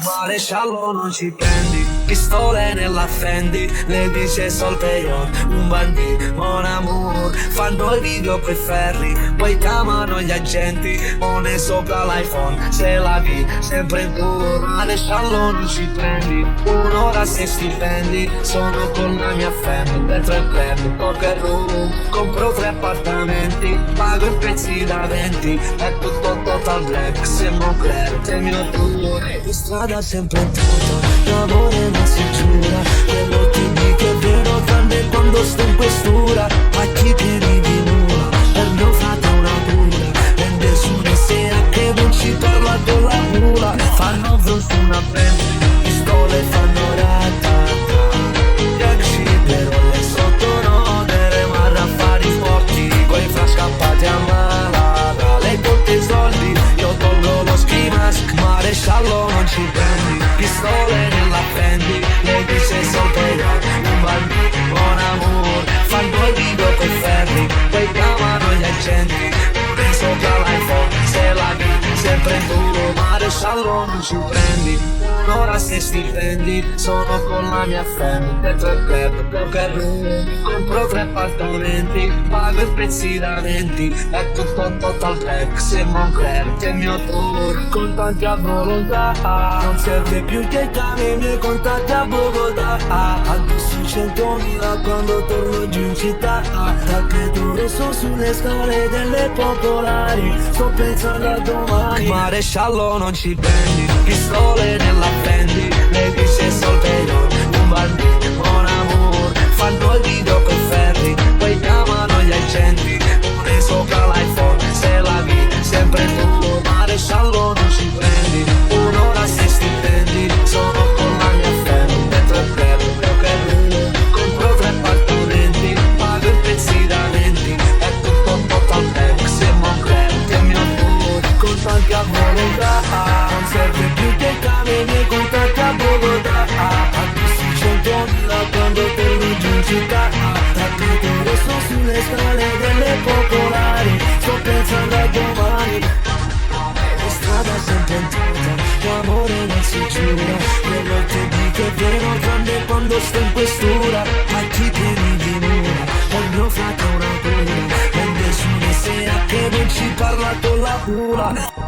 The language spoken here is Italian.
Maresciallo non ci prendi, pistole nella Fendi, le dice Solpeyon, un bandito, mon amour. Fanno i video coi ferri, poi chiamano gli agenti, pone sopra l'iPhone, se la vi, sempre in tour. Maresciallo non ci prendi, un'ora se stipendi, sono con la mia fam, dentro il club, poker room, compro 3 appartamenti, pago in pezzi da 20, è tutto total black, se non credo, che il mio tour, in strada sempre in tutto, l'amore non si giura, quello ti dico è vero, tranne quando sto in questura, a chi tieni di nulla, per mio frate è una cura, rende su di sera che non ci parla con la mula, fanno vroom su una band, pistole fanno ratata, gli ex però le sottonodere, ma affari sporchi, coi fra scappati a Malaga, lei conta i soldi, io tolgo lo ski mask, maresciallo non ci prendi, pistole nella Fendi, le dice Solpeyon, un bandito, buon amour, fanno i video coi ferri, poi chiamano gli agenti, penso che l'iPhone, se la vi, sempre in duro, maresciallo non ci prendi, un'ora se stipendi, sono con la mia fam, dentro il club, poker room, compro 3 appartamenti, pago i pezzi da 20, è tutto total black, se non credo che il mio tour, contanti a volontà, non serve più che chiami i miei contatti a Bogotà, adesso 100.000 quando torno giù in città, taccheto rosso sulle scale delle popolari, sto pensando a domani, maresciallo non ci prendi, pistole nella Fendi, le dice Solpeyon, un bandito, buon amour, fanno i video coi ferri, poi chiamano gli agenti, pone sopra l'iPhone, se la vi, sempre tu, maresciallo non ci prendi, un'ora se stipendi, sono con la mia fam, dentro il club, poker room, compro 3 appartamenti, pago i pezzi da 20, è tutto total black, se non credo che il mio tour, contanti a volontà, non serve più che chiami i miei contatti a Bogotà, adesso 100.000 quando torno giù in città, tappeto rosso sulle scale delle popolari, sto pensando a domani, in strada sempre in tuta, l'amore non si giura, quello che dico è vero, tranne quando sto in questura, a chi tieni di nulla, per mio frate è una cura, rende su di sera che non ci parla con la cura.